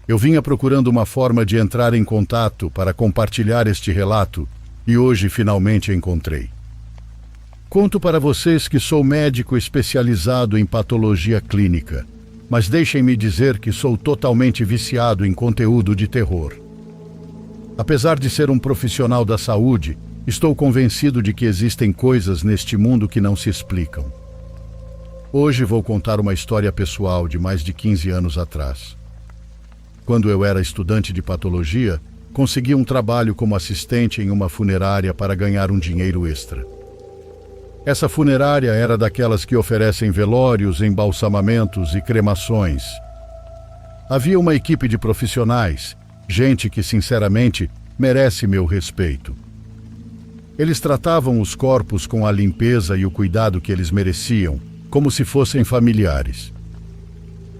Eu vinha procurando uma forma de entrar em contato para compartilhar este relato e hoje finalmente encontrei. Conto para vocês que sou médico especializado em patologia clínica, mas deixem-me dizer que sou totalmente viciado em conteúdo de terror. Apesar de ser um profissional da saúde, estou convencido de que existem coisas neste mundo que não se explicam. Hoje vou contar uma história pessoal de mais de 15 anos atrás. Quando eu era estudante de patologia, consegui um trabalho como assistente em uma funerária para ganhar um dinheiro extra. Essa funerária era daquelas que oferecem velórios, embalsamamentos e cremações. Havia uma equipe de profissionais, gente que, sinceramente, merece meu respeito. Eles tratavam os corpos com a limpeza e o cuidado que eles mereciam, como se fossem familiares.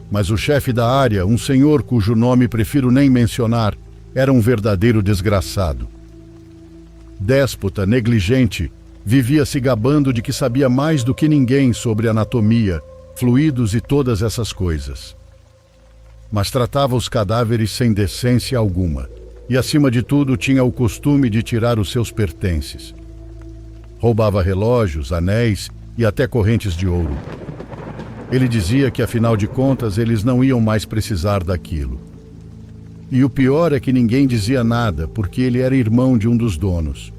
Mas o chefe da área, um senhor cujo nome prefiro nem mencionar, era um verdadeiro desgraçado. Déspota, negligente, vivia se gabando de que sabia mais do que ninguém sobre anatomia, fluidos e todas essas coisas. Mas tratava os cadáveres sem decência alguma, e acima de tudo tinha o costume de tirar os seus pertences. Roubava relógios, anéis e até correntes de ouro. Ele dizia que, afinal de contas, eles não iam mais precisar daquilo. E o pior é que ninguém dizia nada, porque ele era irmão de um dos donos.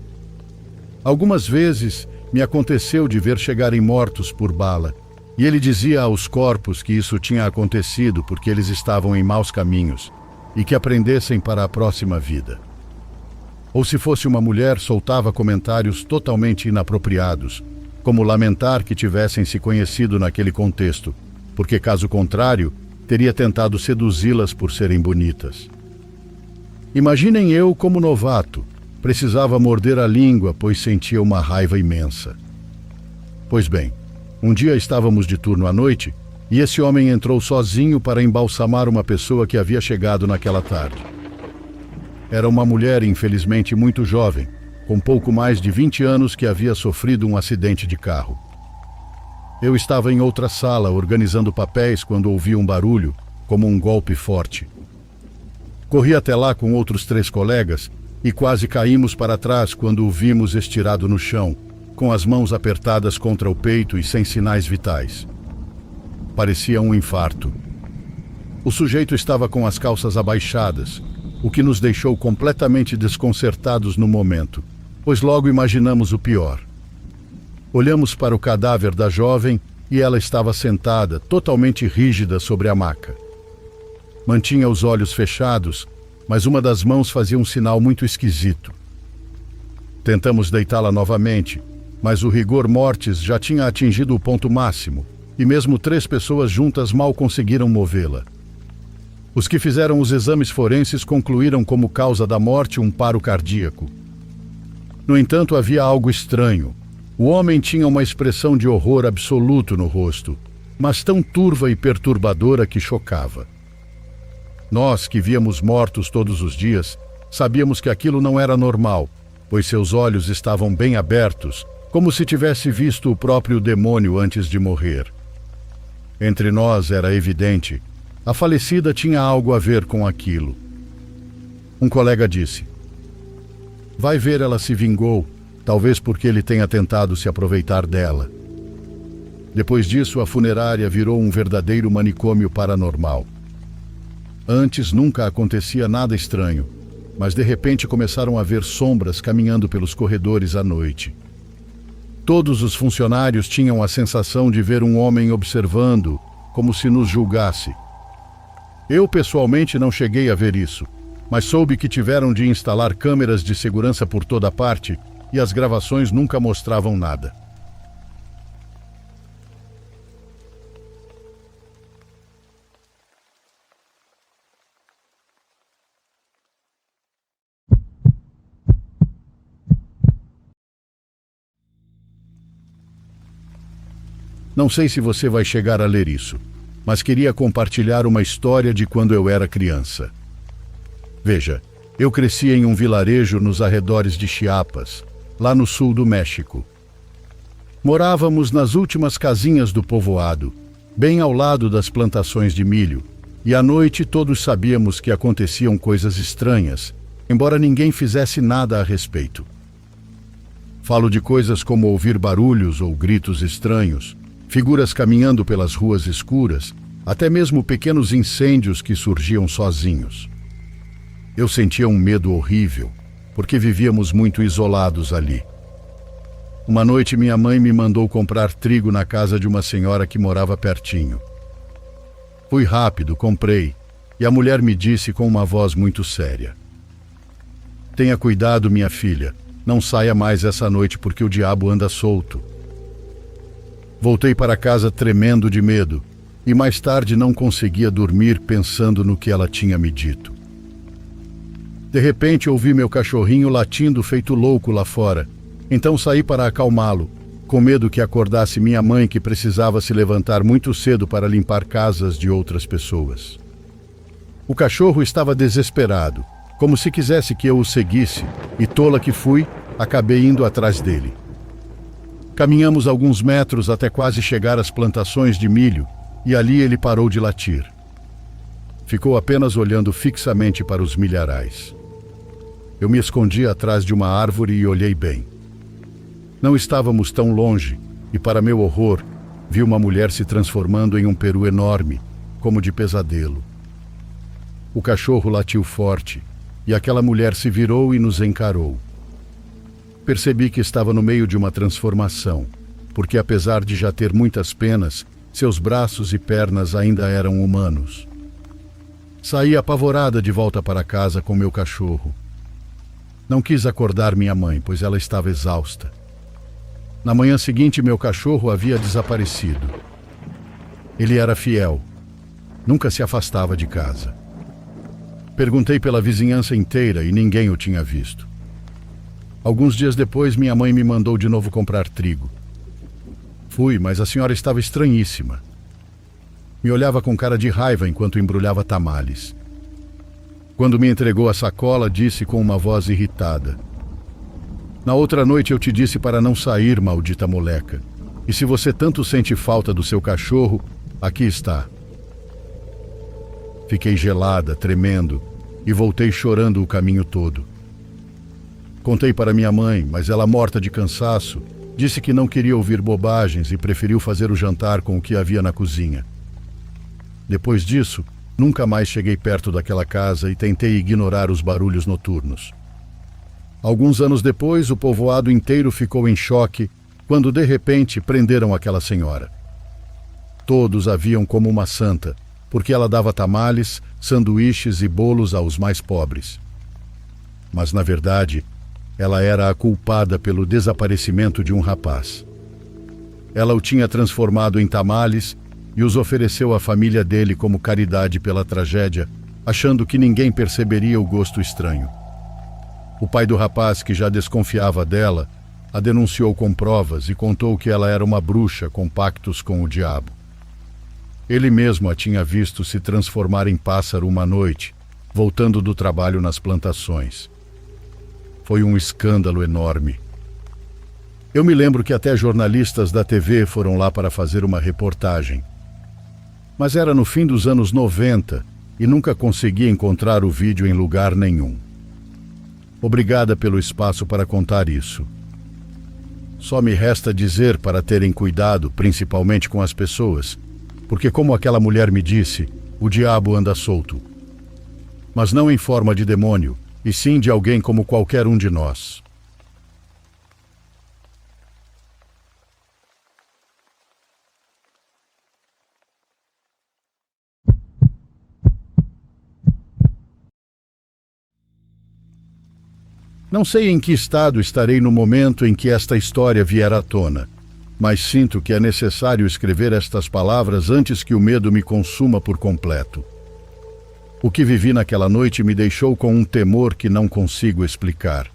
Algumas vezes me aconteceu de ver chegarem mortos por bala, e ele dizia aos corpos que isso tinha acontecido porque eles estavam em maus caminhos e que aprendessem para a próxima vida. Ou se fosse uma mulher, soltava comentários totalmente inapropriados, como lamentar que tivessem se conhecido naquele contexto, porque caso contrário, teria tentado seduzi-las por serem bonitas. Imaginem eu como novato, precisava morder a língua, pois sentia uma raiva imensa. Pois bem, um dia estávamos de turno à noite e esse homem entrou sozinho para embalsamar uma pessoa que havia chegado naquela tarde. Era uma mulher, infelizmente, muito jovem, com pouco mais de 20 anos, que havia sofrido um acidente de carro. Eu estava em outra sala, organizando papéis, quando ouvi um barulho, como um golpe forte. Corri até lá com outros 3 colegas e quase caímos para trás quando o vimos estirado no chão, com as mãos apertadas contra o peito e sem sinais vitais. Parecia um infarto. O sujeito estava com as calças abaixadas, o que nos deixou completamente desconcertados no momento, pois logo imaginamos o pior. Olhamos para o cadáver da jovem e ela estava sentada, totalmente rígida sobre a maca. Mantinha os olhos fechados, mas uma das mãos fazia um sinal muito esquisito. Tentamos deitá-la novamente, mas o rigor mortis já tinha atingido o ponto máximo, e mesmo 3 pessoas juntas mal conseguiram movê-la. Os que fizeram os exames forenses concluíram como causa da morte um paro cardíaco. No entanto, havia algo estranho. O homem tinha uma expressão de horror absoluto no rosto, mas tão turva e perturbadora que chocava. Nós, que víamos mortos todos os dias, sabíamos que aquilo não era normal, pois seus olhos estavam bem abertos, como se tivesse visto o próprio demônio antes de morrer. Entre nós era evidente, a falecida tinha algo a ver com aquilo. Um colega disse: "Vai ver, ela se vingou, talvez porque ele tenha tentado se aproveitar dela." Depois disso, a funerária virou um verdadeiro manicômio paranormal. Antes nunca acontecia nada estranho, mas de repente começaram a ver sombras caminhando pelos corredores à noite. Todos os funcionários tinham a sensação de ver um homem observando, como se nos julgasse. Eu pessoalmente não cheguei a ver isso, mas soube que tiveram de instalar câmeras de segurança por toda parte e as gravações nunca mostravam nada. Não sei se você vai chegar a ler isso, mas queria compartilhar uma história de quando eu era criança. Veja, eu cresci em um vilarejo nos arredores de Chiapas, lá no sul do México. Morávamos nas últimas casinhas do povoado, bem ao lado das plantações de milho, e à noite todos sabíamos que aconteciam coisas estranhas, embora ninguém fizesse nada a respeito. Falo de coisas como ouvir barulhos ou gritos estranhos, figuras caminhando pelas ruas escuras, até mesmo pequenos incêndios que surgiam sozinhos. Eu sentia um medo horrível, porque vivíamos muito isolados ali. Uma noite minha mãe me mandou comprar trigo na casa de uma senhora que morava pertinho. Fui rápido, comprei, e a mulher me disse com uma voz muito séria: "Tenha cuidado, minha filha, não saia mais essa noite porque o diabo anda solto." Voltei para casa tremendo de medo, e mais tarde não conseguia dormir pensando no que ela tinha me dito. De repente ouvi meu cachorrinho latindo feito louco lá fora, então saí para acalmá-lo, com medo que acordasse minha mãe, que precisava se levantar muito cedo para limpar casas de outras pessoas. O cachorro estava desesperado, como se quisesse que eu o seguisse, e tola que fui, acabei indo atrás dele. Caminhamos alguns metros até quase chegar às plantações de milho, e ali ele parou de latir. Ficou apenas olhando fixamente para os milharais. Eu me escondi atrás de uma árvore e olhei bem. Não estávamos tão longe, e para meu horror, vi uma mulher se transformando em um peru enorme, como de pesadelo. O cachorro latiu forte, e aquela mulher se virou e nos encarou. Percebi que estava no meio de uma transformação, porque apesar de já ter muitas penas, seus braços e pernas ainda eram humanos. Saí apavorada de volta para casa com meu cachorro. Não quis acordar minha mãe, pois ela estava exausta. Na manhã seguinte, meu cachorro havia desaparecido. Ele era fiel. Nunca se afastava de casa. Perguntei pela vizinhança inteira e ninguém o tinha visto. Alguns dias depois, minha mãe me mandou de novo comprar trigo. Fui, mas a senhora estava estranhíssima. Me olhava com cara de raiva enquanto embrulhava tamales. Quando me entregou a sacola, disse com uma voz irritada: "Na outra noite eu te disse para não sair, maldita moleca. E se você tanto sente falta do seu cachorro, aqui está." Fiquei gelada, tremendo, e voltei chorando o caminho todo. Contei para minha mãe, mas ela, morta de cansaço, disse que não queria ouvir bobagens e preferiu fazer o jantar com o que havia na cozinha. Depois disso, nunca mais cheguei perto daquela casa e tentei ignorar os barulhos noturnos. Alguns anos depois, o povoado inteiro ficou em choque quando, de repente, prenderam aquela senhora. Todos a viam como uma santa, porque ela dava tamales, sanduíches e bolos aos mais pobres. Mas, na verdade, ela era a culpada pelo desaparecimento de um rapaz. Ela o tinha transformado em tamales e os ofereceu à família dele como caridade pela tragédia, achando que ninguém perceberia o gosto estranho. O pai do rapaz, que já desconfiava dela, a denunciou com provas e contou que ela era uma bruxa com pactos com o diabo. Ele mesmo a tinha visto se transformar em pássaro uma noite, voltando do trabalho nas plantações. Foi um escândalo enorme. Eu me lembro que até jornalistas da TV foram lá para fazer uma reportagem. Mas era no fim dos anos 90 e nunca consegui encontrar o vídeo em lugar nenhum. Obrigada pelo espaço para contar isso. Só me resta dizer para terem cuidado, principalmente com as pessoas, porque, como aquela mulher me disse, o diabo anda solto. Mas não em forma de demônio, e sim de alguém como qualquer um de nós. Não sei em que estado estarei no momento em que esta história vier à tona, mas sinto que é necessário escrever estas palavras antes que o medo me consuma por completo. O que vivi naquela noite me deixou com um temor que não consigo explicar.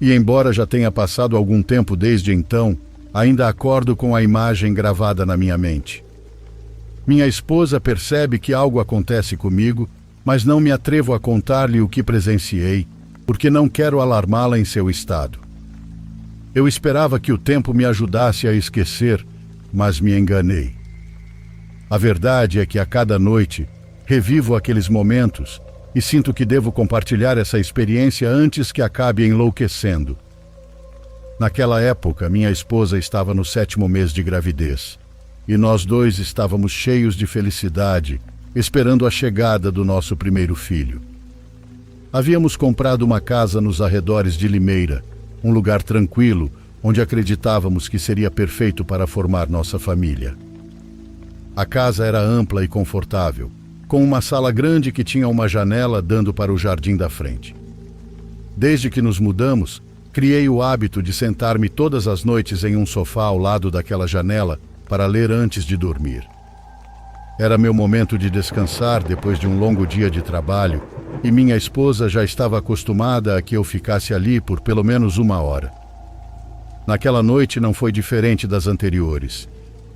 E embora já tenha passado algum tempo desde então, ainda acordo com a imagem gravada na minha mente. Minha esposa percebe que algo acontece comigo, mas não me atrevo a contar-lhe o que presenciei, porque não quero alarmá-la em seu estado. Eu esperava que o tempo me ajudasse a esquecer, mas me enganei. A verdade é que a cada noite revivo aqueles momentos e sinto que devo compartilhar essa experiência antes que acabe enlouquecendo. Naquela época, minha esposa estava no 7º mês de gravidez e nós dois estávamos cheios de felicidade, esperando a chegada do nosso primeiro filho. Havíamos comprado uma casa nos arredores de Limeira, um lugar tranquilo, onde acreditávamos que seria perfeito para formar nossa família. A casa era ampla e confortável, com uma sala grande que tinha uma janela dando para o jardim da frente. Desde que nos mudamos, criei o hábito de sentar-me todas as noites em um sofá ao lado daquela janela para ler antes de dormir. Era meu momento de descansar depois de um longo dia de trabalho e minha esposa já estava acostumada a que eu ficasse ali por pelo menos 1 hora. Naquela noite não foi diferente das anteriores,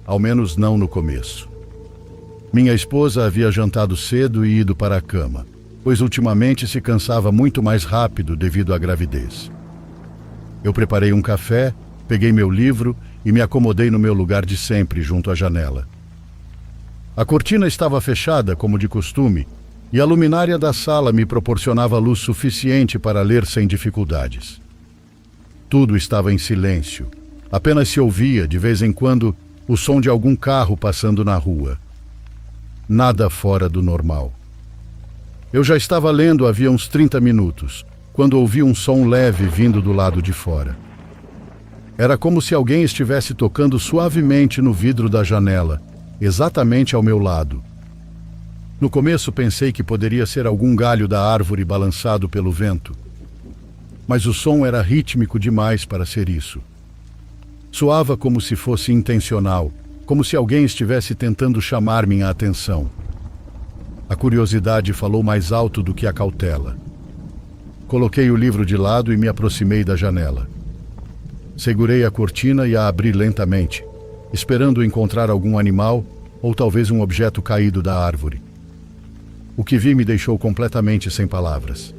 ao menos não no começo. Minha esposa havia jantado cedo e ido para a cama, pois ultimamente se cansava muito mais rápido devido à gravidez. Eu preparei um café, peguei meu livro e me acomodei no meu lugar de sempre, junto à janela. A cortina estava fechada, como de costume, e a luminária da sala me proporcionava luz suficiente para ler sem dificuldades. Tudo estava em silêncio. Apenas se ouvia, de vez em quando, o som de algum carro passando na rua. Nada fora do normal. Eu já estava lendo havia uns 30 minutos, quando ouvi um som leve vindo do lado de fora. Era como se alguém estivesse tocando suavemente no vidro da janela, exatamente ao meu lado. No começo pensei que poderia ser algum galho da árvore balançado pelo vento, mas o som era rítmico demais para ser isso. Soava como se fosse intencional, como se alguém estivesse tentando chamar minha atenção. A curiosidade falou mais alto do que a cautela. Coloquei o livro de lado e me aproximei da janela. Segurei a cortina e a abri lentamente, esperando encontrar algum animal ou talvez um objeto caído da árvore. O que vi me deixou completamente sem palavras.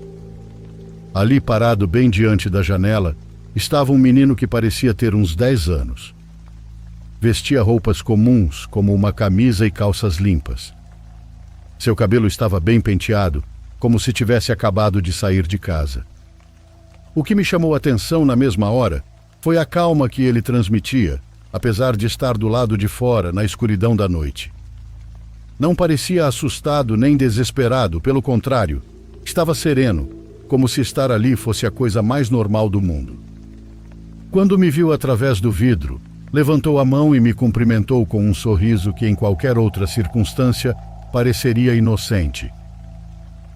Ali, parado bem diante da janela, estava um menino que parecia ter uns 10 anos. Vestia roupas comuns, como uma camisa e calças limpas. Seu cabelo estava bem penteado, como se tivesse acabado de sair de casa. O que me chamou a atenção na mesma hora foi a calma que ele transmitia, apesar de estar do lado de fora, na escuridão da noite. Não parecia assustado nem desesperado, pelo contrário, estava sereno, como se estar ali fosse a coisa mais normal do mundo. Quando me viu através do vidro, levantou a mão e me cumprimentou com um sorriso que em qualquer outra circunstância pareceria inocente.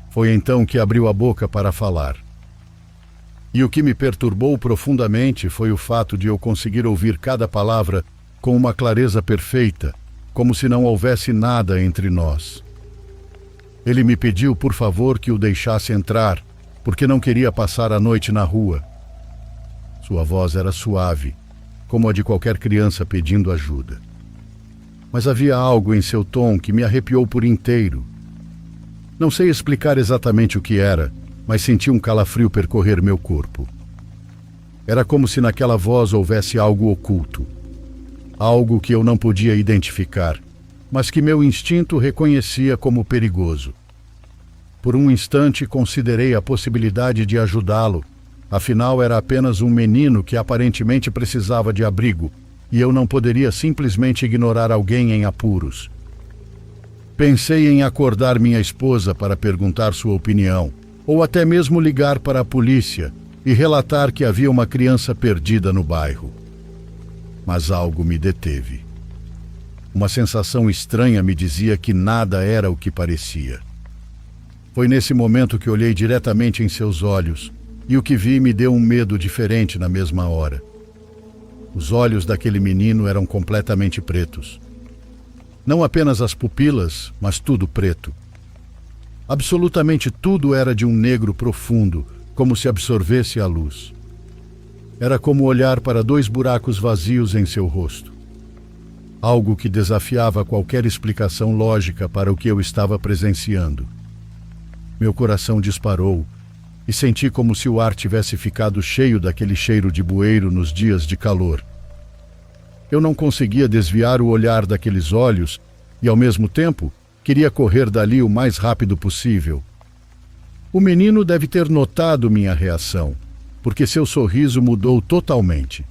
Foi então que abriu a boca para falar. E o que me perturbou profundamente foi o fato de eu conseguir ouvir cada palavra com uma clareza perfeita, como se não houvesse nada entre nós. Ele me pediu, por favor, que o deixasse entrar, porque não queria passar a noite na rua. Sua voz era suave, como a de qualquer criança pedindo ajuda. Mas havia algo em seu tom que me arrepiou por inteiro. Não sei explicar exatamente o que era, mas senti um calafrio percorrer meu corpo. Era como se naquela voz houvesse algo oculto. Algo que eu não podia identificar, mas que meu instinto reconhecia como perigoso. Por um instante considerei a possibilidade de ajudá-lo, afinal era apenas um menino que aparentemente precisava de abrigo, e eu não poderia simplesmente ignorar alguém em apuros. Pensei em acordar minha esposa para perguntar sua opinião, ou até mesmo ligar para a polícia e relatar que havia uma criança perdida no bairro. Mas algo me deteve. Uma sensação estranha me dizia que nada era o que parecia. Foi nesse momento que olhei diretamente em seus olhos, e o que vi me deu um medo diferente na mesma hora. Os olhos daquele menino eram completamente pretos. Não apenas as pupilas, mas tudo preto. Absolutamente tudo era de um negro profundo, como se absorvesse a luz. Era como olhar para 2 buracos vazios em seu rosto. Algo que desafiava qualquer explicação lógica para o que eu estava presenciando. Meu coração disparou e senti como se o ar tivesse ficado cheio daquele cheiro de bueiro nos dias de calor. Eu não conseguia desviar o olhar daqueles olhos e, ao mesmo tempo, Queria correr dali o mais rápido possível. O menino deve ter notado minha reação, porque seu sorriso mudou totalmente.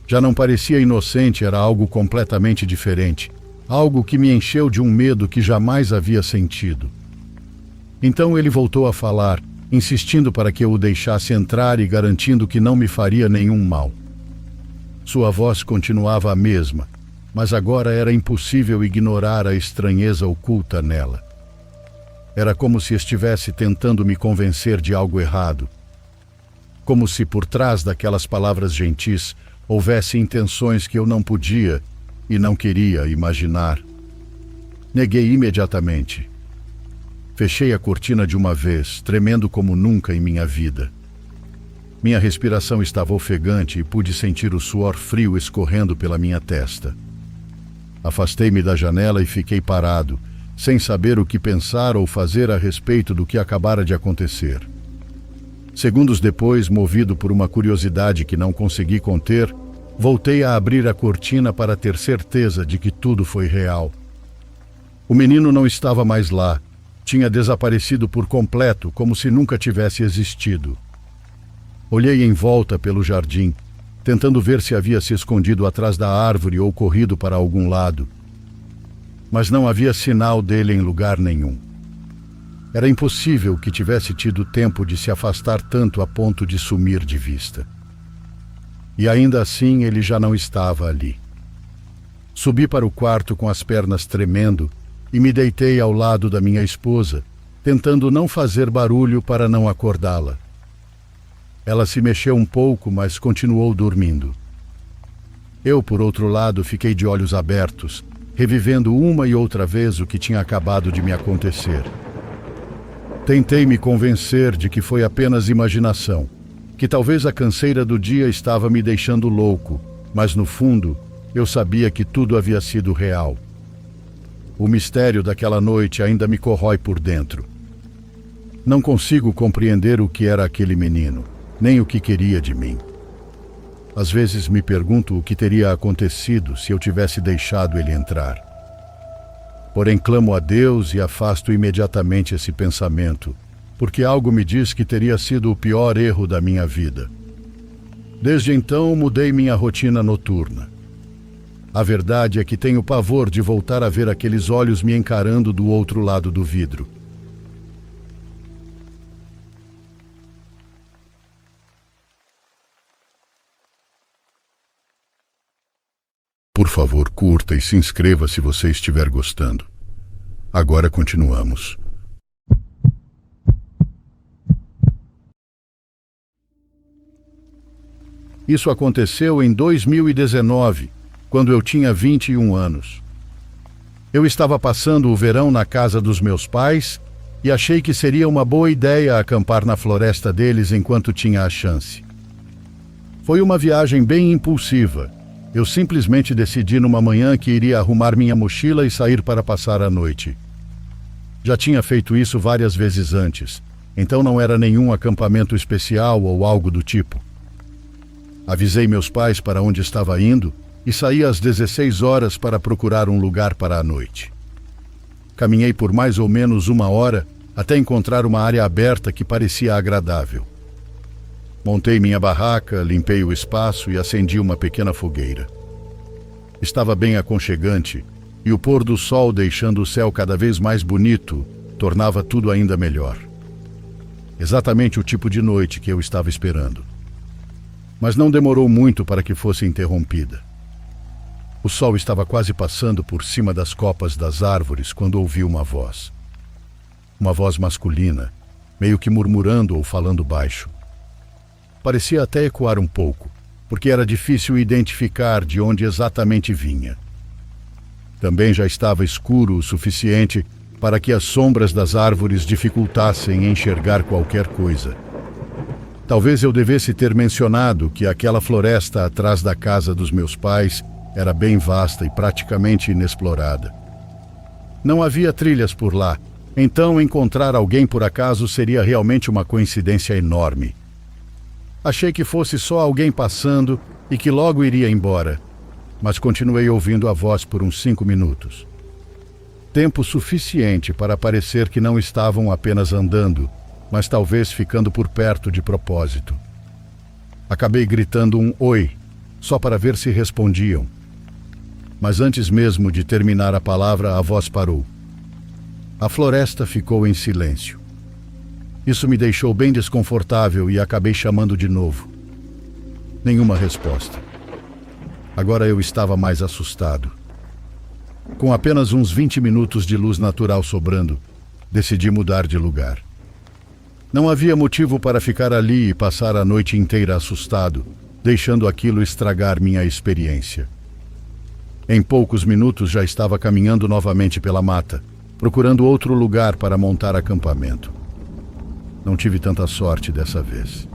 Já não parecia inocente, era algo completamente diferente, algo que me encheu de um medo que jamais havia sentido. Então ele voltou a falar, insistindo para que eu o deixasse entrar e garantindo que não me faria nenhum mal. Sua voz continuava a mesma, mas agora era impossível ignorar a estranheza oculta nela. Era como se estivesse tentando me convencer de algo errado. Como se por trás daquelas palavras gentis houvesse intenções que eu não podia e não queria imaginar. Neguei imediatamente. Fechei a cortina de uma vez, tremendo como nunca em minha vida. Minha respiração estava ofegante e pude sentir o suor frio escorrendo pela minha testa. Afastei-me da janela e fiquei parado, sem saber o que pensar ou fazer a respeito do que acabara de acontecer. Segundos depois, movido por uma curiosidade que não consegui conter, voltei a abrir a cortina para ter certeza de que tudo foi real. O menino não estava mais lá. Tinha desaparecido por completo, como se nunca tivesse existido. Olhei em volta pelo jardim, tentando ver se havia se escondido atrás da árvore ou corrido para algum lado. Mas não havia sinal dele em lugar nenhum. Era impossível que tivesse tido tempo de se afastar tanto a ponto de sumir de vista. E ainda assim ele já não estava ali. Subi para o quarto com as pernas tremendo e me deitei ao lado da minha esposa, tentando não fazer barulho para não acordá-la. Ela se mexeu um pouco, mas continuou dormindo. Eu, por outro lado, fiquei de olhos abertos, revivendo uma e outra vez o que tinha acabado de me acontecer. Tentei me convencer de que foi apenas imaginação, que talvez a canseira do dia estava me deixando louco, mas no fundo eu sabia que tudo havia sido real. O mistério daquela noite ainda me corrói por dentro. Não consigo compreender o que era aquele menino, nem o que queria de mim. Às vezes me pergunto o que teria acontecido se eu tivesse deixado ele entrar. Porém, clamo a Deus e afasto imediatamente esse pensamento, porque algo me diz que teria sido o pior erro da minha vida. Desde então, mudei minha rotina noturna. A verdade é que tenho pavor de voltar a ver aqueles olhos me encarando do outro lado do vidro. Por favor, curta e se inscreva se você estiver gostando. Agora continuamos. Isso aconteceu em 2019, quando eu tinha 21 anos. Eu estava passando o verão na casa dos meus pais e achei que seria uma boa ideia acampar na floresta deles enquanto tinha a chance. Foi uma viagem bem impulsiva. Eu simplesmente decidi numa manhã que iria arrumar minha mochila e sair para passar a noite. Já tinha feito isso várias vezes antes, então não era nenhum acampamento especial ou algo do tipo. Avisei meus pais para onde estava indo e saí às 16 horas para procurar um lugar para a noite. Caminhei por mais ou menos 1 hora até encontrar uma área aberta que parecia agradável. Montei minha barraca, limpei o espaço e acendi uma pequena fogueira. Estava bem aconchegante e o pôr do sol, deixando o céu cada vez mais bonito, tornava tudo ainda melhor. Exatamente o tipo de noite que eu estava esperando. Mas não demorou muito para que fosse interrompida. O sol estava quase passando por cima das copas das árvores quando ouvi uma voz. Uma voz masculina, meio que murmurando ou falando baixo. Parecia até ecoar um pouco, porque era difícil identificar de onde exatamente vinha. Também já estava escuro o suficiente para que as sombras das árvores dificultassem enxergar qualquer coisa. Talvez eu devesse ter mencionado que aquela floresta atrás da casa dos meus pais era bem vasta e praticamente inexplorada. Não havia trilhas por lá, então encontrar alguém por acaso seria realmente uma coincidência enorme. Achei que fosse só alguém passando e que logo iria embora, mas continuei ouvindo a voz por uns 5 minutos. Tempo suficiente para parecer que não estavam apenas andando, mas talvez ficando por perto de propósito. Acabei gritando um oi, só para ver se respondiam. Mas antes mesmo de terminar a palavra, a voz parou. A floresta ficou em silêncio. Isso me deixou bem desconfortável e acabei chamando de novo. Nenhuma resposta. Agora eu estava mais assustado. Com apenas uns 20 minutos de luz natural sobrando, decidi mudar de lugar. Não havia motivo para ficar ali e passar a noite inteira assustado, deixando aquilo estragar minha experiência. Em poucos minutos já estava caminhando novamente pela mata, procurando outro lugar para montar acampamento. Não tive tanta sorte dessa vez.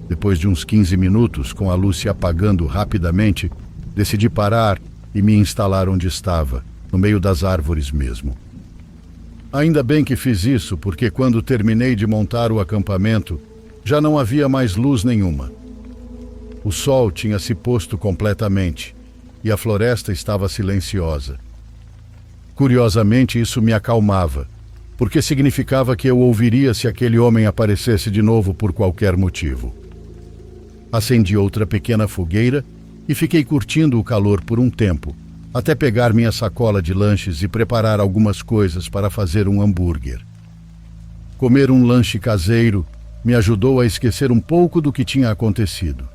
Depois de uns 15 minutos, com a luz se apagando rapidamente, decidi parar e me instalar onde estava, no meio das árvores mesmo. Ainda bem que fiz isso, porque quando terminei de montar o acampamento, já não havia mais luz nenhuma. O sol tinha se posto completamente e a floresta estava silenciosa. Curiosamente, isso me acalmava, porque significava que eu ouviria se aquele homem aparecesse de novo por qualquer motivo. Acendi outra pequena fogueira e fiquei curtindo o calor por um tempo, até pegar minha sacola de lanches e preparar algumas coisas para fazer um hambúrguer. Comer um lanche caseiro me ajudou a esquecer um pouco do que tinha acontecido.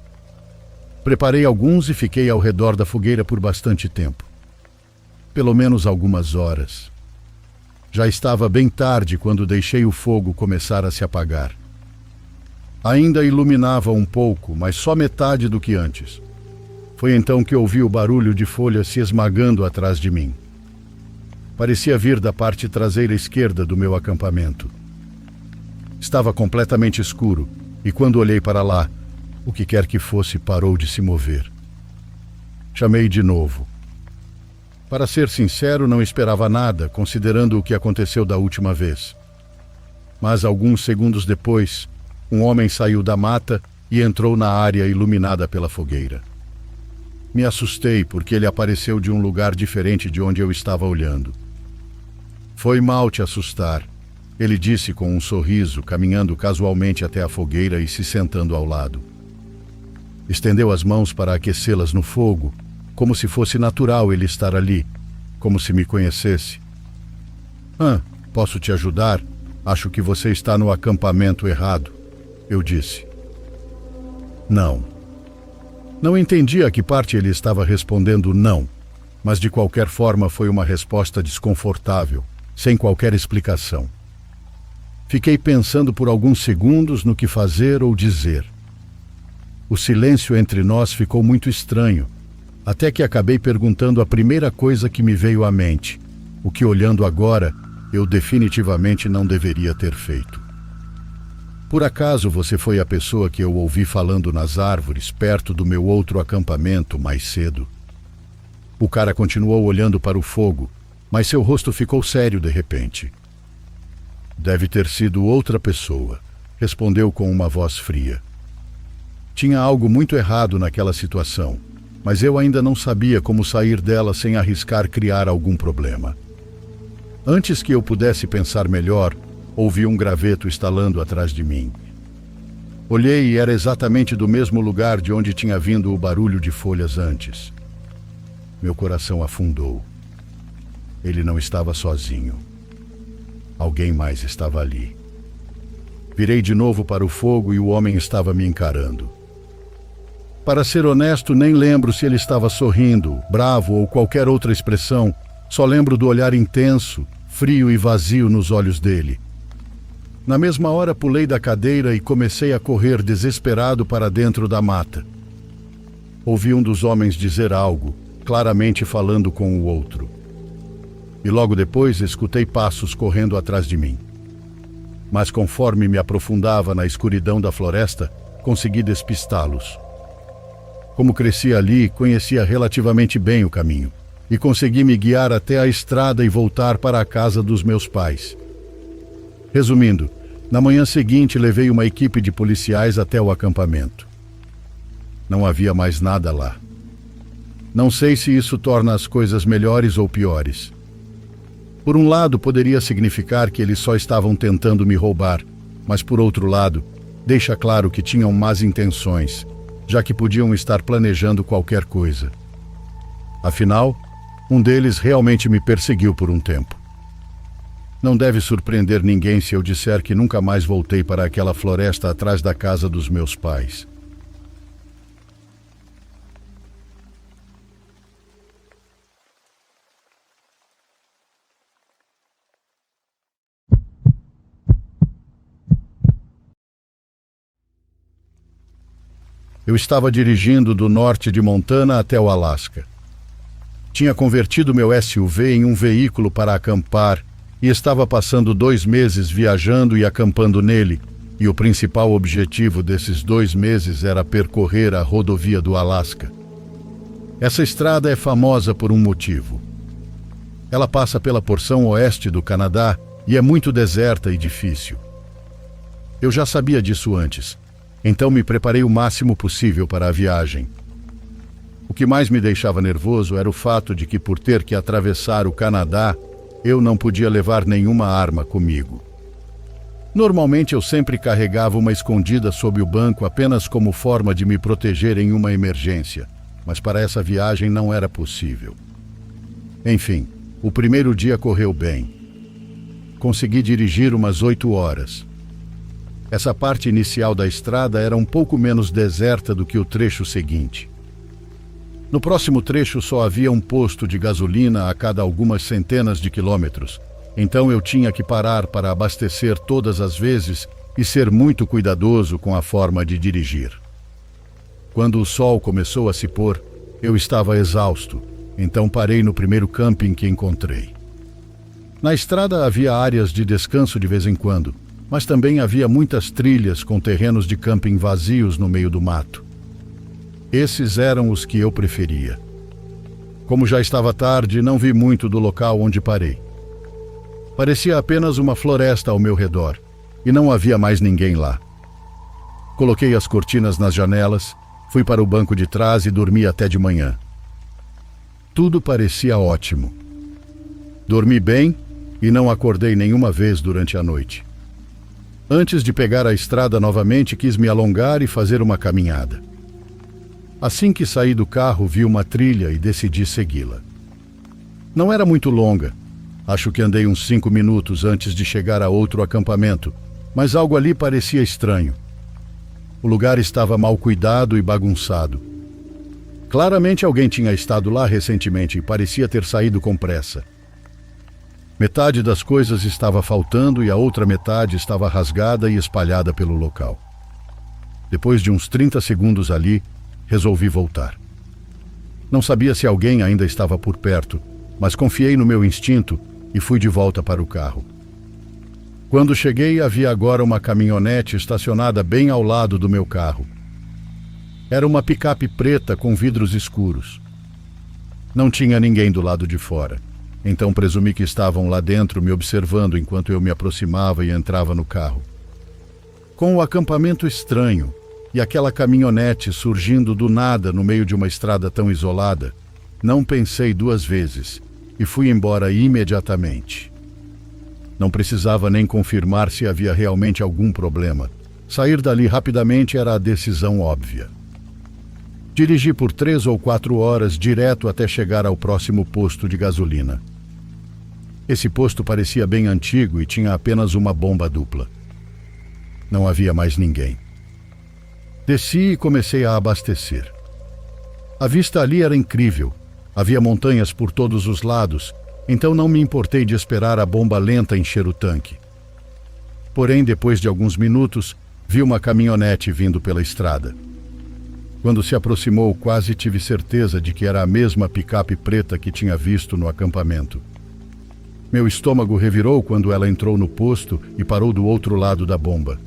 Preparei alguns e fiquei ao redor da fogueira por bastante tempo. Pelo menos algumas horas. Já estava bem tarde quando deixei o fogo começar a se apagar. Ainda iluminava um pouco, mas só metade do que antes. Foi então que ouvi o barulho de folhas se esmagando atrás de mim. Parecia vir da parte traseira esquerda do meu acampamento. Estava completamente escuro, e quando olhei para lá, o que quer que fosse parou de se mover. Chamei de novo. Para ser sincero, não esperava nada, considerando o que aconteceu da última vez. Mas alguns segundos depois, um homem saiu da mata e entrou na área iluminada pela fogueira. Me assustei porque ele apareceu de um lugar diferente de onde eu estava olhando. Foi mal te assustar, ele disse com um sorriso, caminhando casualmente até a fogueira e se sentando ao lado. Estendeu as mãos para aquecê-las no fogo, como se fosse natural ele estar ali, como se me conhecesse. Posso te ajudar? Acho que você está no acampamento errado, eu disse. Não entendi a que parte ele estava respondendo não, mas de qualquer forma foi uma resposta desconfortável, sem qualquer explicação. Fiquei pensando por alguns segundos no que fazer ou dizer. O silêncio entre nós ficou muito estranho, até que acabei perguntando a primeira coisa que me veio à mente, o que, olhando agora, eu definitivamente não deveria ter feito. Por acaso você foi a pessoa que eu ouvi falando nas árvores, perto do meu outro acampamento mais cedo? O cara continuou olhando para o fogo, mas seu rosto ficou sério de repente. Deve ter sido outra pessoa, respondeu com uma voz fria. Tinha algo muito errado naquela situação, mas eu ainda não sabia como sair dela sem arriscar criar algum problema. Antes que eu pudesse pensar melhor, ouvi um graveto estalando atrás de mim. Olhei e era exatamente do mesmo lugar de onde tinha vindo o barulho de folhas antes. Meu coração afundou. Ele não estava sozinho. Alguém mais estava ali. Virei de novo para o fogo e o homem estava me encarando. Para ser honesto, nem lembro se ele estava sorrindo, bravo ou qualquer outra expressão. Só lembro do olhar intenso, frio e vazio nos olhos dele. Na mesma hora pulei da cadeira e comecei a correr desesperado para dentro da mata. Ouvi um dos homens dizer algo, claramente falando com o outro. E logo depois escutei passos correndo atrás de mim. Mas conforme me aprofundava na escuridão da floresta, consegui despistá-los. Como cresci ali, conhecia relativamente bem o caminho e consegui me guiar até a estrada e voltar para a casa dos meus pais. Resumindo, na manhã seguinte levei uma equipe de policiais até o acampamento. Não havia mais nada lá. Não sei se isso torna as coisas melhores ou piores. Por um lado, poderia significar que eles só estavam tentando me roubar, mas por outro lado, deixa claro que tinham más intenções, já que podiam estar planejando qualquer coisa. Afinal, um deles realmente me perseguiu por um tempo. Não deve surpreender ninguém se eu disser que nunca mais voltei para aquela floresta atrás da casa dos meus pais. Eu estava dirigindo do norte de Montana até o Alasca. Tinha convertido meu SUV em um veículo para acampar e estava passando 2 meses viajando e acampando nele, e o principal objetivo desses 2 meses era percorrer a rodovia do Alasca. Essa estrada é famosa por um motivo. Ela passa pela porção oeste do Canadá e é muito deserta e difícil. Eu já sabia disso antes, então me preparei o máximo possível para a viagem. O que mais me deixava nervoso era o fato de que, por ter que atravessar o Canadá, eu não podia levar nenhuma arma comigo. Normalmente eu sempre carregava uma escondida sob o banco apenas como forma de me proteger em uma emergência, mas para essa viagem não era possível. Enfim, o primeiro dia correu bem. Consegui dirigir umas 8 horas. Essa parte inicial da estrada era um pouco menos deserta do que o trecho seguinte. No próximo trecho só havia um posto de gasolina a cada algumas centenas de quilômetros, então eu tinha que parar para abastecer todas as vezes e ser muito cuidadoso com a forma de dirigir. Quando o sol começou a se pôr, eu estava exausto, então parei no primeiro camping que encontrei. Na estrada havia áreas de descanso de vez em quando, mas também havia muitas trilhas com terrenos de camping vazios no meio do mato. Esses eram os que eu preferia. Como já estava tarde, não vi muito do local onde parei. Parecia apenas uma floresta ao meu redor, e não havia mais ninguém lá. Coloquei as cortinas nas janelas, fui para o banco de trás e dormi até de manhã. Tudo parecia ótimo. Dormi bem e não acordei nenhuma vez durante a noite. Antes de pegar a estrada novamente, quis me alongar e fazer uma caminhada. Assim que saí do carro, vi uma trilha e decidi segui-la. Não era muito longa. Acho que andei uns 5 minutos antes de chegar a outro acampamento, mas algo ali parecia estranho. O lugar estava mal cuidado e bagunçado. Claramente alguém tinha estado lá recentemente e parecia ter saído com pressa. Metade das coisas estava faltando e a outra metade estava rasgada e espalhada pelo local. Depois de uns 30 segundos ali, resolvi voltar. Não sabia se alguém ainda estava por perto, mas confiei no meu instinto e fui de volta para o carro. Quando cheguei, havia agora uma caminhonete estacionada bem ao lado do meu carro. Era uma picape preta com vidros escuros. Não tinha ninguém do lado de fora. Então presumi que estavam lá dentro me observando enquanto eu me aproximava e entrava no carro. Com o acampamento estranho e aquela caminhonete surgindo do nada no meio de uma estrada tão isolada, não pensei 2 vezes e fui embora imediatamente. Não precisava nem confirmar se havia realmente algum problema. Sair dali rapidamente era a decisão óbvia. Dirigi por 3 ou 4 horas direto até chegar ao próximo posto de gasolina. Esse posto parecia bem antigo e tinha apenas uma bomba dupla. Não havia mais ninguém. Desci e comecei a abastecer. A vista ali era incrível. Havia montanhas por todos os lados, então não me importei de esperar a bomba lenta encher o tanque. Porém, depois de alguns minutos, vi uma caminhonete vindo pela estrada. Quando se aproximou, quase tive certeza de que era a mesma picape preta que tinha visto no acampamento. Meu estômago revirou quando ela entrou no posto e parou do outro lado da bomba.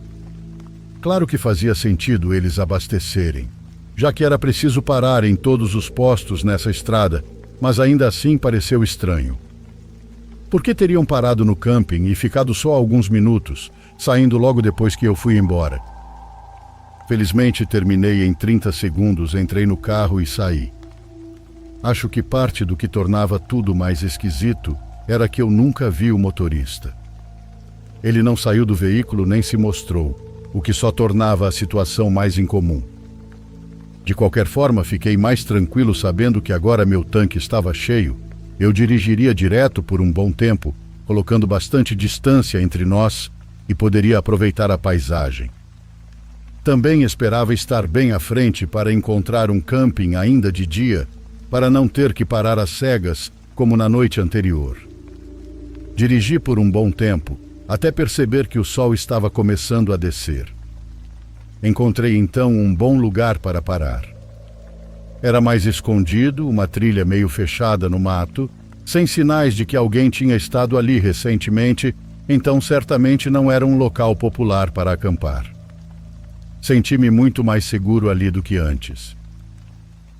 Claro que fazia sentido eles abastecerem, já que era preciso parar em todos os postos nessa estrada, mas ainda assim pareceu estranho. Por que teriam parado no camping e ficado só alguns minutos, saindo logo depois que eu fui embora? Felizmente terminei em 30 segundos, entrei no carro e saí. Acho que parte do que tornava tudo mais esquisito era que eu nunca vi o motorista. Ele não saiu do veículo nem se mostrou, o que só tornava a situação mais incomum. De qualquer forma, fiquei mais tranquilo sabendo que agora meu tanque estava cheio. Eu dirigiria direto por um bom tempo, colocando bastante distância entre nós e poderia aproveitar a paisagem. Também esperava estar bem à frente para encontrar um camping ainda de dia, para não ter que parar às cegas como na noite anterior. Dirigi por um bom tempo, até perceber que o sol estava começando a descer. Encontrei então um bom lugar para parar. Era mais escondido, uma trilha meio fechada no mato, sem sinais de que alguém tinha estado ali recentemente, então certamente não era um local popular para acampar. Senti-me muito mais seguro ali do que antes.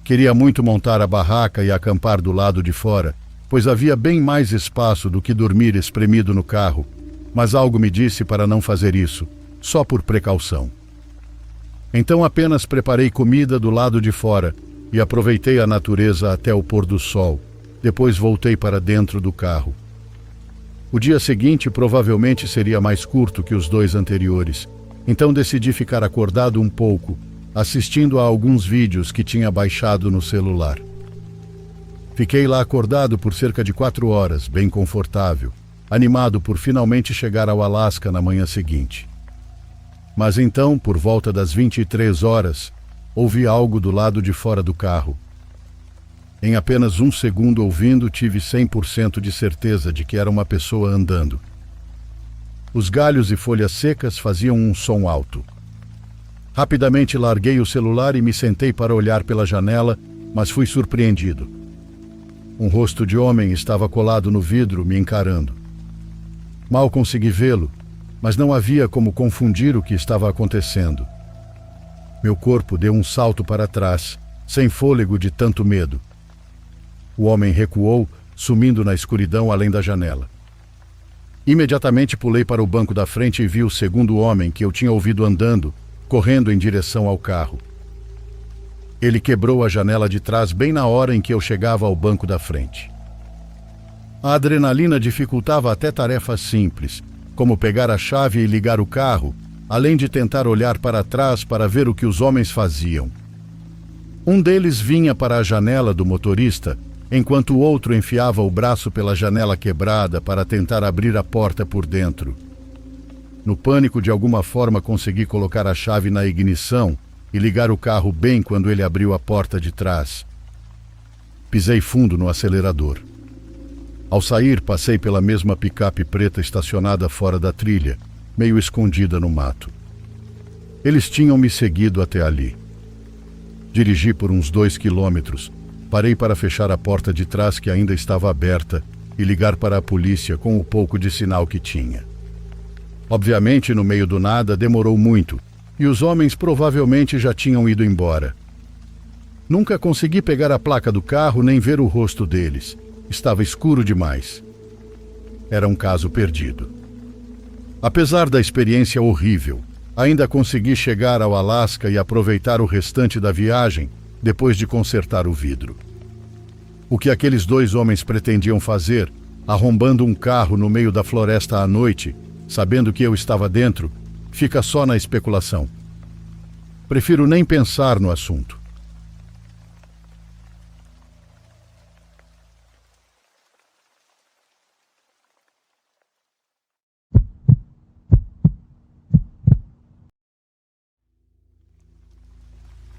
Queria muito montar a barraca e acampar do lado de fora, pois havia bem mais espaço do que dormir espremido no carro, mas algo me disse para não fazer isso, só por precaução. Então apenas preparei comida do lado de fora e aproveitei a natureza até o pôr do sol. Depois voltei para dentro do carro. O dia seguinte provavelmente seria mais curto que os 2 anteriores, então decidi ficar acordado um pouco, assistindo a alguns vídeos que tinha baixado no celular. Fiquei lá acordado por cerca de 4 horas, bem confortável, animado por finalmente chegar ao Alasca na manhã seguinte. Mas então, por volta das 23 horas, ouvi algo do lado de fora do carro. Em apenas um segundo ouvindo, tive 100% de certeza de que era uma pessoa andando. Os galhos e folhas secas faziam um som alto. Rapidamente larguei o celular e me sentei para olhar pela janela, mas fui surpreendido. Um rosto de homem estava colado no vidro, me encarando. Mal consegui vê-lo, mas não havia como confundir o que estava acontecendo. Meu corpo deu um salto para trás, sem fôlego de tanto medo. O homem recuou, sumindo na escuridão além da janela. Imediatamente pulei para o banco da frente e vi o segundo homem que eu tinha ouvido andando, correndo em direção ao carro. Ele quebrou a janela de trás bem na hora em que eu chegava ao banco da frente. A adrenalina dificultava até tarefas simples, como pegar a chave e ligar o carro, além de tentar olhar para trás para ver o que os homens faziam. Um deles vinha para a janela do motorista, enquanto o outro enfiava o braço pela janela quebrada para tentar abrir a porta por dentro. No pânico, de alguma forma, consegui colocar a chave na ignição e ligar o carro bem quando ele abriu a porta de trás. Pisei fundo no acelerador. Ao sair, passei pela mesma picape preta estacionada fora da trilha, meio escondida no mato. Eles tinham me seguido até ali. Dirigi por uns 2 quilômetros. Parei para fechar a porta de trás que ainda estava aberta e ligar para a polícia com o pouco de sinal que tinha. Obviamente, no meio do nada, demorou muito e os homens provavelmente já tinham ido embora. Nunca consegui pegar a placa do carro nem ver o rosto deles. Estava escuro demais. Era um caso perdido. Apesar da experiência horrível, ainda consegui chegar ao Alasca e aproveitar o restante da viagem depois de consertar o vidro. O que aqueles 2 homens pretendiam fazer, arrombando um carro no meio da floresta à noite, sabendo que eu estava dentro, fica só na especulação. Prefiro nem pensar no assunto.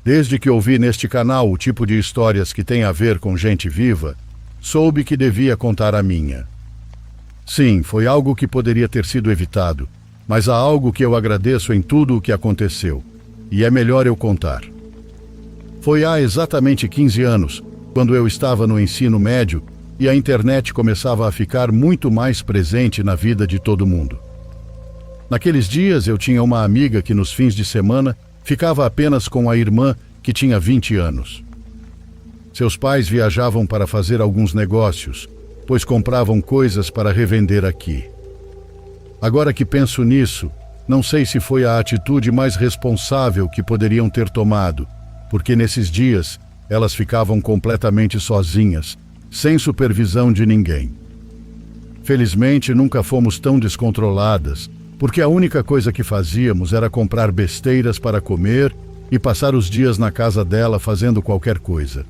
Desde que ouvi neste canal o tipo de histórias que tem a ver com gente viva, soube que devia contar a minha. Sim, foi algo que poderia ter sido evitado, mas há algo que eu agradeço em tudo o que aconteceu, e é melhor eu contar. Foi há exatamente 15 anos, quando eu estava no ensino médio e a internet começava a ficar muito mais presente na vida de todo mundo. Naqueles dias eu tinha uma amiga que nos fins de semana ficava apenas com a irmã, que tinha 20 anos. Seus pais viajavam para fazer alguns negócios, pois compravam coisas para revender aqui. Agora que penso nisso, não sei se foi a atitude mais responsável que poderiam ter tomado, porque nesses dias elas ficavam completamente sozinhas, sem supervisão de ninguém. Felizmente, nunca fomos tão descontroladas, porque a única coisa que fazíamos era comprar besteiras para comer e passar os dias na casa dela fazendo qualquer coisa.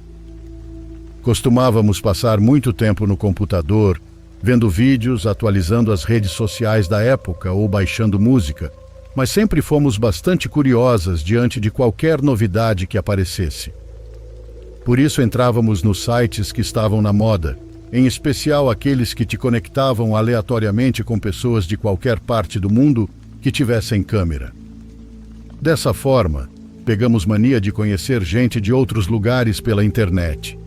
Costumávamos passar muito tempo no computador, vendo vídeos, atualizando as redes sociais da época ou baixando música, mas sempre fomos bastante curiosas diante de qualquer novidade que aparecesse. Por isso entrávamos nos sites que estavam na moda, em especial aqueles que te conectavam aleatoriamente com pessoas de qualquer parte do mundo que tivessem câmera. Dessa forma, pegamos mania de conhecer gente de outros lugares pela internet.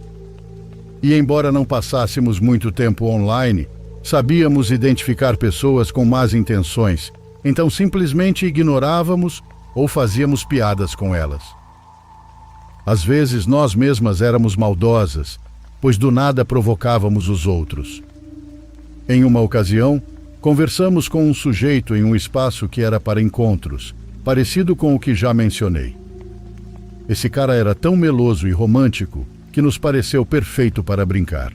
E embora não passássemos muito tempo online, sabíamos identificar pessoas com más intenções, então simplesmente ignorávamos ou fazíamos piadas com elas. Às vezes nós mesmas éramos maldosas, pois do nada provocávamos os outros. Em uma ocasião, conversamos com um sujeito em um espaço que era para encontros, parecido com o que já mencionei. Esse cara era tão meloso e romântico que nos pareceu perfeito para brincar.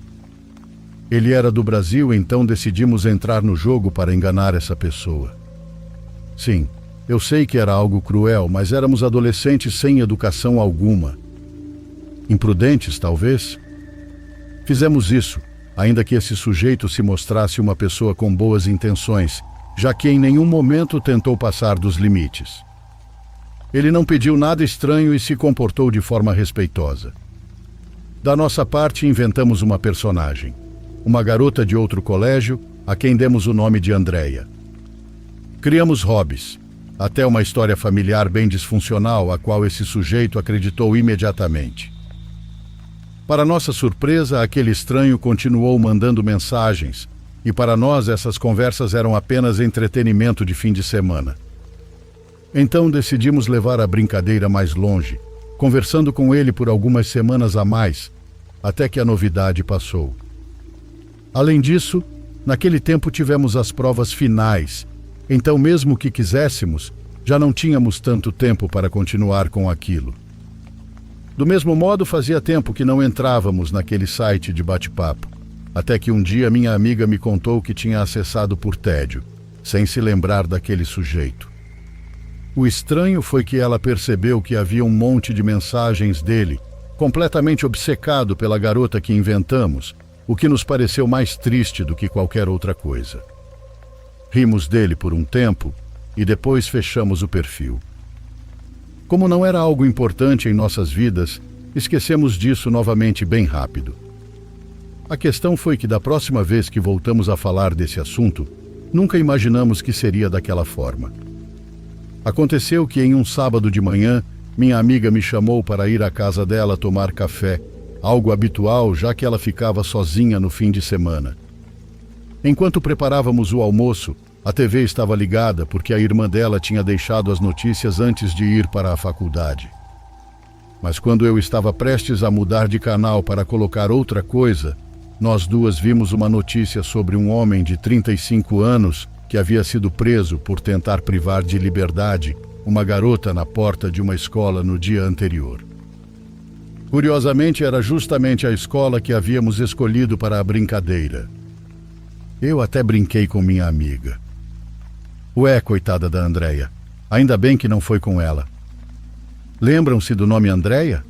Ele era do Brasil, então decidimos entrar no jogo para enganar essa pessoa. Sim, eu sei que era algo cruel, mas éramos adolescentes sem educação alguma. Imprudentes, talvez? Fizemos isso, ainda que esse sujeito se mostrasse uma pessoa com boas intenções, já que em nenhum momento tentou passar dos limites. Ele não pediu nada estranho e se comportou de forma respeitosa. Da nossa parte, inventamos uma personagem, uma garota de outro colégio, a quem demos o nome de Andréia. Criamos hobbies, até uma história familiar bem disfuncional, a qual esse sujeito acreditou imediatamente. Para nossa surpresa, aquele estranho continuou mandando mensagens, e para nós essas conversas eram apenas entretenimento de fim de semana. Então decidimos levar a brincadeira mais longe, conversando com ele por algumas semanas a mais, até que a novidade passou. Além disso, naquele tempo tivemos as provas finais, então mesmo que quiséssemos, já não tínhamos tanto tempo para continuar com aquilo. Do mesmo modo, fazia tempo que não entrávamos naquele site de bate-papo, até que um dia minha amiga me contou que tinha acessado por tédio, sem se lembrar daquele sujeito. O estranho foi que ela percebeu que havia um monte de mensagens dele, completamente obcecado pela garota que inventamos, o que nos pareceu mais triste do que qualquer outra coisa. Rimos dele por um tempo e depois fechamos o perfil. Como não era algo importante em nossas vidas, esquecemos disso novamente bem rápido. A questão foi que da próxima vez que voltamos a falar desse assunto, nunca imaginamos que seria daquela forma. Aconteceu que em um sábado de manhã, minha amiga me chamou para ir à casa dela tomar café, algo habitual já que ela ficava sozinha no fim de semana. Enquanto preparávamos o almoço, a TV estava ligada porque a irmã dela tinha deixado as notícias antes de ir para a faculdade. Mas quando eu estava prestes a mudar de canal para colocar outra coisa, nós duas vimos uma notícia sobre um homem de 35 anos que havia sido preso por tentar privar de liberdade uma garota na porta de uma escola no dia anterior. Curiosamente, era justamente a escola que havíamos escolhido para a brincadeira. Eu até brinquei com minha amiga. Ué, coitada da Andréia, ainda bem que não foi com ela. Lembram-se do nome Andréia?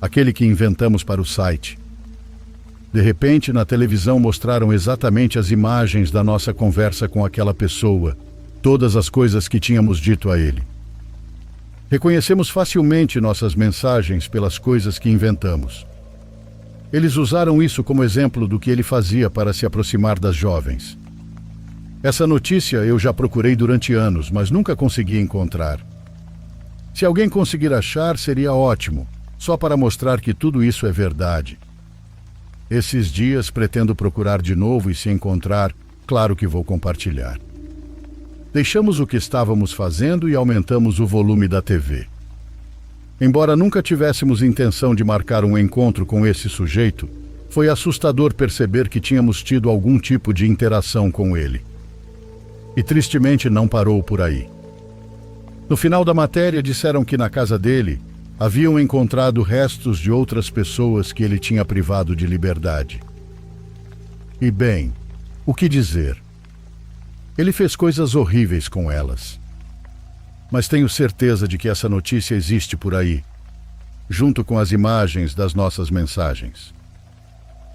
Aquele que inventamos para o site. De repente, na televisão mostraram exatamente as imagens da nossa conversa com aquela pessoa, todas as coisas que tínhamos dito a ele. Reconhecemos facilmente nossas mensagens pelas coisas que inventamos. Eles usaram isso como exemplo do que ele fazia para se aproximar das jovens. Essa notícia eu já procurei durante anos, mas nunca consegui encontrar. Se alguém conseguir achar, seria ótimo, só para mostrar que tudo isso é verdade. Esses dias pretendo procurar de novo e se encontrar, claro que vou compartilhar. Deixamos o que estávamos fazendo e aumentamos o volume da TV. Embora nunca tivéssemos intenção de marcar um encontro com esse sujeito, foi assustador perceber que tínhamos tido algum tipo de interação com ele. E tristemente não parou por aí. No final da matéria disseram que na casa dele haviam encontrado restos de outras pessoas que ele tinha privado de liberdade. E bem, O que dizer? Ele fez coisas horríveis com elas. Mas tenho certeza de que essa notícia existe por aí, junto com as imagens das nossas mensagens.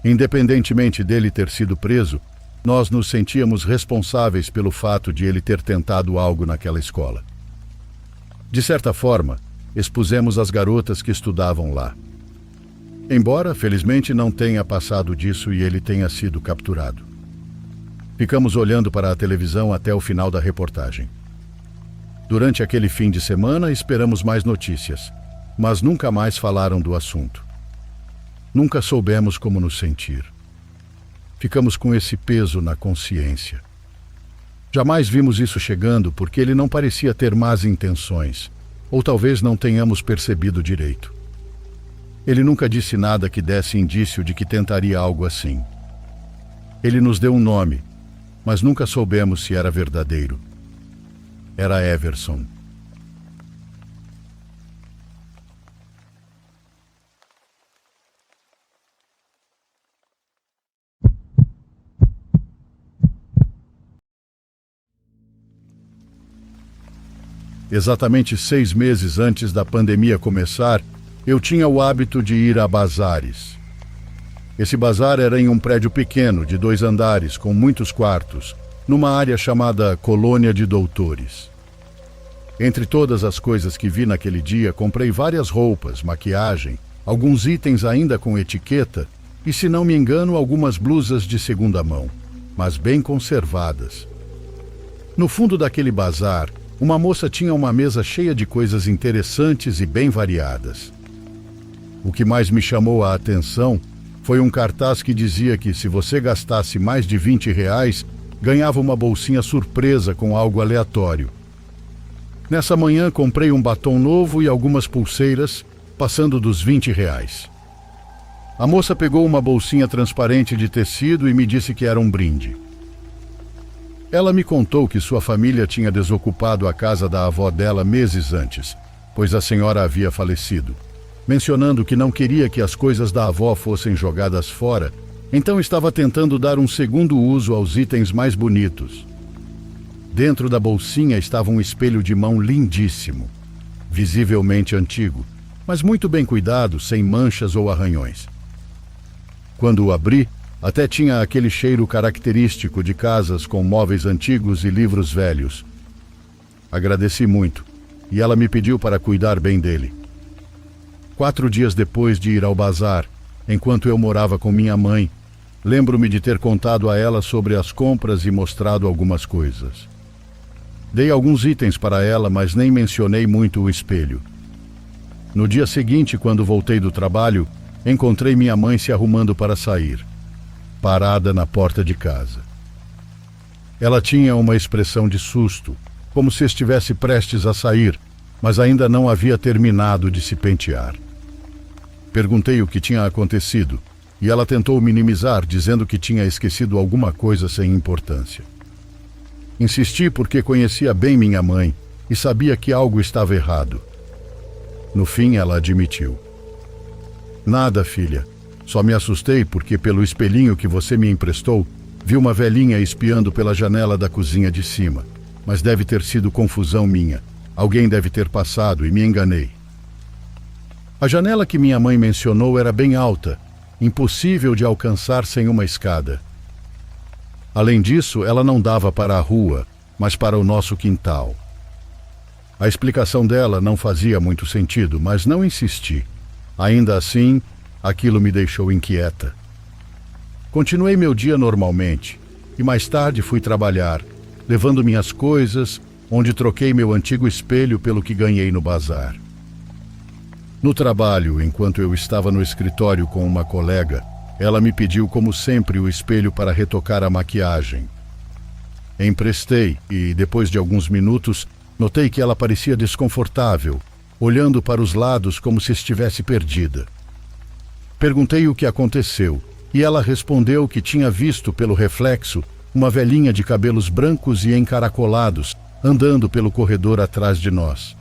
Independentemente dele ter sido preso, nós nos sentíamos responsáveis pelo fato de ele ter tentado algo naquela escola. De certa forma, expusemos as garotas que estudavam lá. Embora, felizmente, não tenha passado disso e ele tenha sido capturado. Ficamos olhando para a televisão até o final da reportagem. Durante aquele fim de semana, esperamos mais notícias, mas nunca mais falaram do assunto. Nunca soubemos como nos sentir. Ficamos com esse peso na consciência. Jamais vimos isso chegando porque ele não parecia ter más intenções, ou talvez não tenhamos percebido direito. Ele nunca disse nada que desse indício de que tentaria algo assim. Ele nos deu um nome, mas nunca soubemos se era verdadeiro. Era Everson. Exatamente 6 meses antes da pandemia começar, eu tinha o hábito de ir a bazares. Esse bazar era em um prédio pequeno, de 2 andares, com muitos quartos, numa área chamada Colônia de Doutores. Entre todas as coisas que vi naquele dia, comprei várias roupas, maquiagem, alguns itens ainda com etiqueta e, se não me engano, algumas blusas de segunda mão, mas bem conservadas. No fundo daquele bazar, uma moça tinha uma mesa cheia de coisas interessantes e bem variadas. O que mais me chamou a atenção foi um cartaz que dizia que se você gastasse mais de R$20, ganhava uma bolsinha surpresa com algo aleatório. Nessa manhã comprei um batom novo e algumas pulseiras, passando dos R$20. A moça pegou uma bolsinha transparente de tecido e me disse que era um brinde. Ela me contou que sua família tinha desocupado a casa da avó dela meses antes, pois a senhora havia falecido, mencionando que não queria que as coisas da avó fossem jogadas fora, então estava tentando dar um segundo uso aos itens mais bonitos. Dentro da bolsinha estava um espelho de mão lindíssimo, visivelmente antigo, mas muito bem cuidado, sem manchas ou arranhões. Quando o abri, até tinha aquele cheiro característico de casas com móveis antigos e livros velhos. Agradeci muito, e ela me pediu para cuidar bem dele. 4 dias depois de ir ao bazar, enquanto eu morava com minha mãe, lembro-me de ter contado a ela sobre as compras e mostrado algumas coisas. Dei alguns itens para ela, mas nem mencionei muito o espelho. No dia seguinte, quando voltei do trabalho, encontrei minha mãe se arrumando para sair, parada na porta de casa. Ela tinha uma expressão de susto, como se estivesse prestes a sair, mas ainda não havia terminado de se pentear. Perguntei o que tinha acontecido, e ela tentou minimizar, dizendo que tinha esquecido alguma coisa sem importância. Insisti porque conhecia bem minha mãe e sabia que algo estava errado. No fim, ela admitiu. Nada, filha. Só me assustei porque, pelo espelhinho que você me emprestou, vi uma velhinha espiando pela janela da cozinha de cima. Mas deve ter sido confusão minha. Alguém deve ter passado e me enganei. A janela que minha mãe mencionou era bem alta, impossível de alcançar sem uma escada. Além disso, ela não dava para a rua, mas para o nosso quintal. A explicação dela não fazia muito sentido, mas não insisti. Ainda assim, aquilo me deixou inquieta. Continuei meu dia normalmente, e mais tarde fui trabalhar, levando minhas coisas, onde troquei meu antigo espelho pelo que ganhei no bazar. No trabalho, enquanto eu estava no escritório com uma colega, ela me pediu, como sempre, o espelho para retocar a maquiagem. Emprestei e, depois de alguns minutos, notei que ela parecia desconfortável, olhando para os lados como se estivesse perdida. Perguntei o que aconteceu, e ela respondeu que tinha visto pelo reflexo uma velhinha de cabelos brancos e encaracolados andando pelo corredor atrás de nós.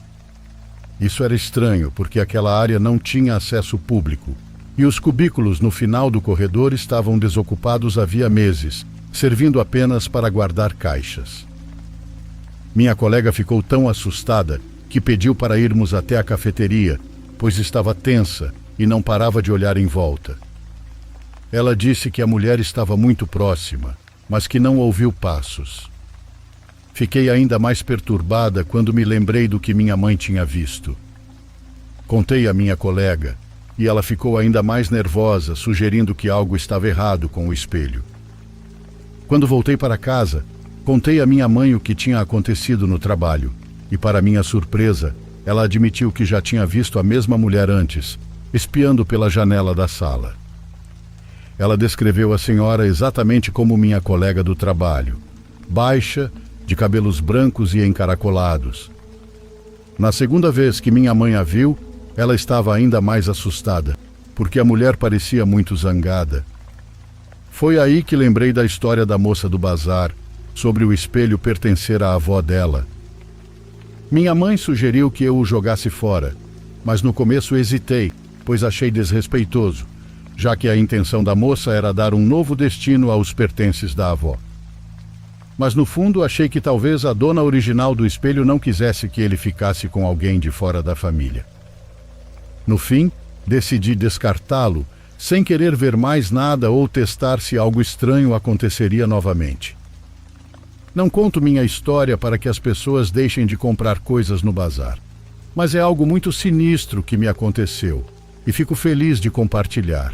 Isso era estranho, porque aquela área não tinha acesso público, e os cubículos no final do corredor estavam desocupados havia meses, servindo apenas para guardar caixas. Minha colega ficou tão assustada que pediu para irmos até a cafeteria, pois estava tensa e não parava de olhar em volta. Ela disse que a mulher estava muito próxima, mas que não ouviu passos. Fiquei ainda mais perturbada quando me lembrei do que minha mãe tinha visto. Contei à minha colega, e ela ficou ainda mais nervosa, sugerindo que algo estava errado com o espelho. Quando voltei para casa, contei à minha mãe o que tinha acontecido no trabalho, e para minha surpresa, ela admitiu que já tinha visto a mesma mulher antes, espiando pela janela da sala. Ela descreveu a senhora exatamente como minha colega do trabalho, baixa, de cabelos brancos e encaracolados. Na segunda vez que minha mãe a viu, ela estava ainda mais assustada, porque a mulher parecia muito zangada. Foi aí que lembrei da história da moça do bazar, sobre o espelho pertencer à avó dela. Minha mãe sugeriu que eu o jogasse fora, mas no começo hesitei, pois achei desrespeitoso, já que a intenção da moça era dar um novo destino aos pertences da avó. Mas no fundo achei que talvez a dona original do espelho não quisesse que ele ficasse com alguém de fora da família. No fim, decidi descartá-lo, sem querer ver mais nada ou testar se algo estranho aconteceria novamente. Não conto minha história para que as pessoas deixem de comprar coisas no bazar, mas é algo muito sinistro que me aconteceu e fico feliz de compartilhar.